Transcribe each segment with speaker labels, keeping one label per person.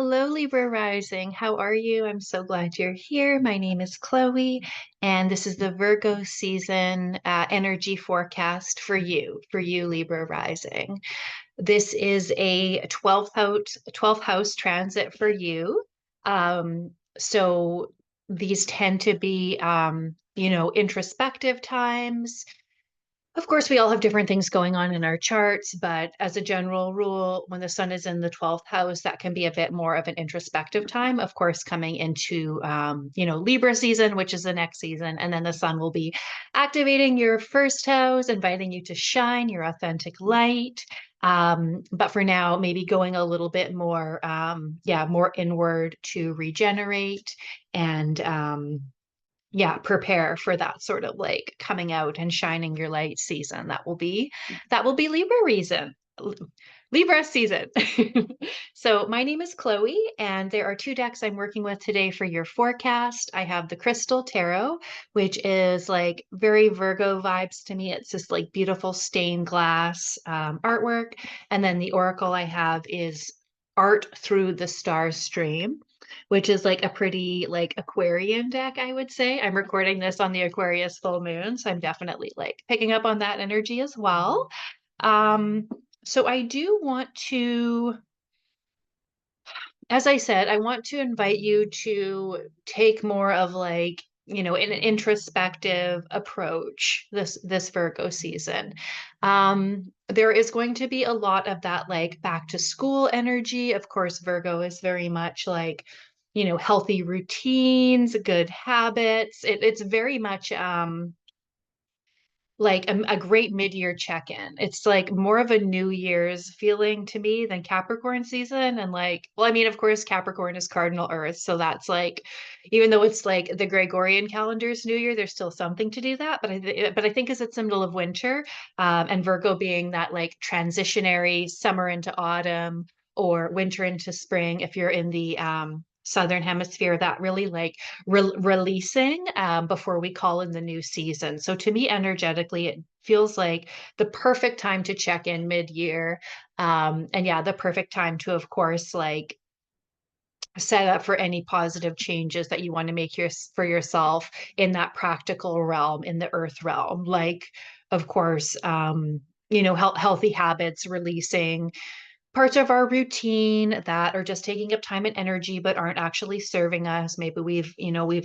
Speaker 1: Hello, Libra Rising. How are you? I'm so glad you're here. My name is Chloe, and this is the Virgo season energy forecast for you, Libra Rising. This is a 12th house transit for you. So these tend to be, introspective times. Of course, we all have different things going on in our charts, but as a general rule, when the sun is in the 12th house, that can be a bit more of an introspective time. Of course, coming into, Libra season, which is the next season, and then the sun will be activating your first house, inviting you to shine your authentic light. But for now, maybe going a little bit more, more inward to regenerate and, prepare for that sort of like coming out and shining your light season. That will be Libra season. So my name is Chloe, and there are two decks I'm working with today for your forecast. I have the Crystal Tarot, which is like very Virgo vibes to me. It's this like beautiful stained glass artwork. And then the Oracle I have is Art Through the Star Stream, which is like a pretty like Aquarian deck, I would say. I'm recording this on the Aquarius full moon, so I'm definitely like picking up on that energy as well. Um, so I do want to, as I said, I want to invite you to take more of like, an introspective approach this Virgo season. There is going to be a lot of that like back to school energy. Of course, Virgo is very much like, healthy routines, good habits. It's very much like a great mid-year check-in. It's like more of a New Year's feeling to me than Capricorn season. And like, well, I mean, of course, Capricorn is cardinal Earth, so that's like, even though it's like the Gregorian calendar's New Year, there's still something to do that. But I think as it's the middle of winter, and Virgo being that like transitionary summer into autumn or winter into spring, if you're in the southern hemisphere, that really like releasing before we call in the new season. So to me, energetically, it feels like the perfect time to check in mid-year. And yeah, the perfect time to, of course, like set up for any positive changes that you want to make for yourself in that practical realm, in the earth realm. Like, of course, healthy habits, releasing parts of our routine that are just taking up time and energy but aren't actually serving us. Maybe we've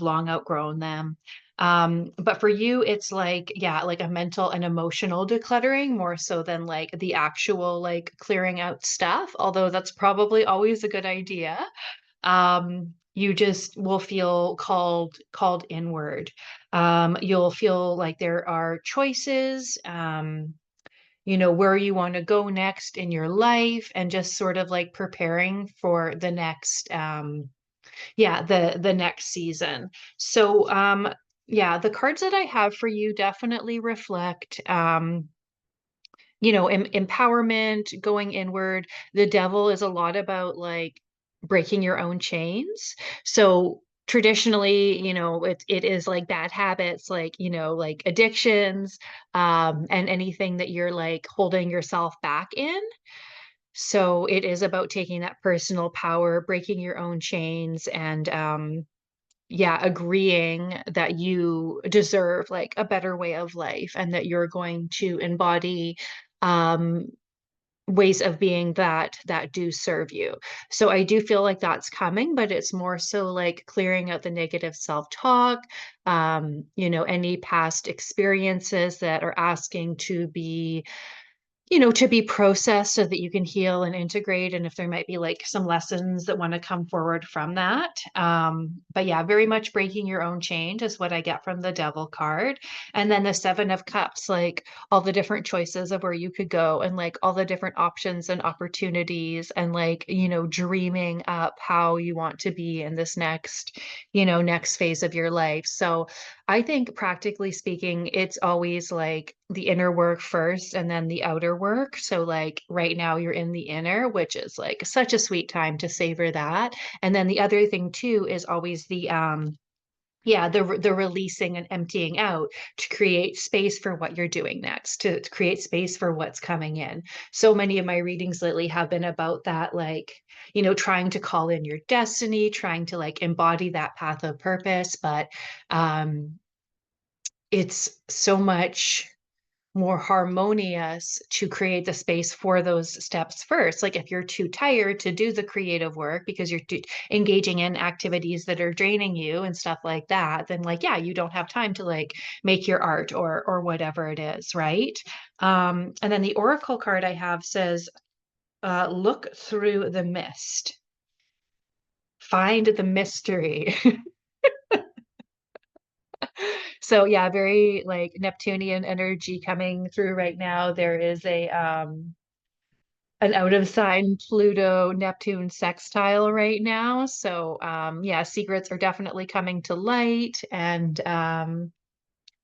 Speaker 1: long outgrown them. But for you, it's like, yeah, like a mental and emotional decluttering more so than like the actual like clearing out stuff, although that's probably always a good idea. You just will feel called inward. You'll feel like there are choices, where you want to go next in your life, and just sort of like preparing for the next the next season. So the cards that I have for you definitely reflect empowerment, going inward. The devil is a lot about like breaking your own chains. So traditionally, it is like bad habits, like, like addictions, and anything that you're like holding yourself back in. So it is about taking that personal power, breaking your own chains, and agreeing that you deserve like a better way of life, and that you're going to embody um ways of being that do serve you. So I do feel like that's coming, but it's more so like clearing out the negative self-talk, any past experiences that are asking to be processed so that you can heal and integrate. And if there might be like some lessons that want to come forward from that. But yeah, very much breaking your own chain is what I get from the devil card. And then the Seven of Cups, like all the different choices of where you could go, and like all the different options and opportunities, and like, dreaming up how you want to be in this next phase of your life. So I think practically speaking, it's always like the inner work first and then the outer work. So like right now you're in the inner, which is like such a sweet time to savor that. And then the other thing too is always yeah, the releasing and emptying out to create space for what you're doing next, to create space for what's coming in. So many of my readings lately have been about that, like, trying to call in your destiny, trying to like embody that path of purpose. But um, it's so much more harmonious to create the space for those steps first. Like if you're too tired to do the creative work because you're engaging in activities that are draining you and stuff like that, then like, yeah, you don't have time to like make your art or whatever it is, right? And then the oracle card I have says, look through the mist, find the mystery. So yeah, very like Neptunian energy coming through right now. There is a an out of sign Pluto Neptune sextile right now. So yeah, secrets are definitely coming to light, and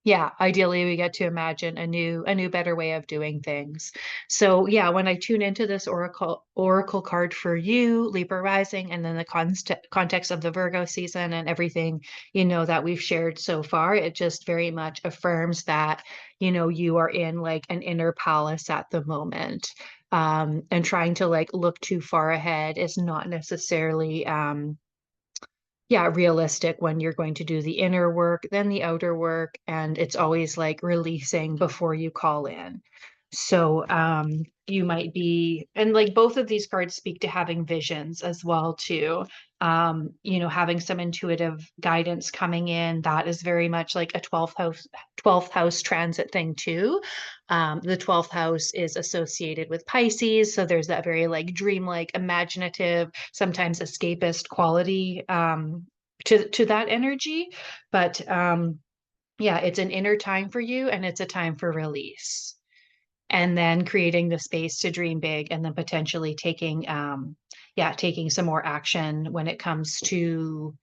Speaker 1: yeah, ideally we get to imagine a new better way of doing things. So yeah, when I tune into this oracle card for you, Libra rising, and then the context of the Virgo season and everything, that we've shared so far, it just very much affirms that, you are in like an inner palace at the moment. And trying to like look too far ahead is not necessarily yeah, realistic when you're going to do the inner work, then the outer work, and it's always like releasing before you call in. So you might be, and like both of these cards speak to having visions as well too. Having some intuitive guidance coming in, that is very much like a 12th house transit thing too. The 12th house is associated with Pisces, so there's that very like dreamlike, imaginative, sometimes escapist quality to that energy. But yeah, it's an inner time for you, and it's a time for release. And then creating the space to dream big, and then potentially taking some more action when it comes to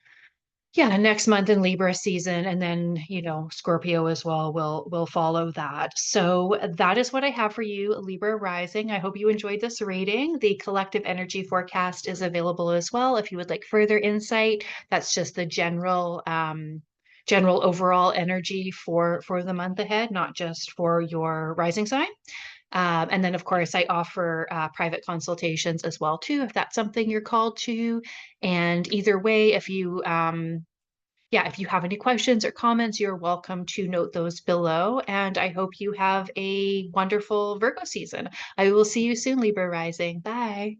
Speaker 1: yeah, next month in Libra season, and then, Scorpio as well will follow that. So that is what I have for you, Libra rising. I hope you enjoyed this reading. The collective energy forecast is available as well if you would like further insight. That's just the general overall energy for the month ahead, not just for your rising sign. And then, of course, I offer private consultations as well too, if that's something you're called to. And either way, if you have any questions or comments, you're welcome to note those below. And I hope you have a wonderful Virgo season. I will see you soon, Libra rising. Bye.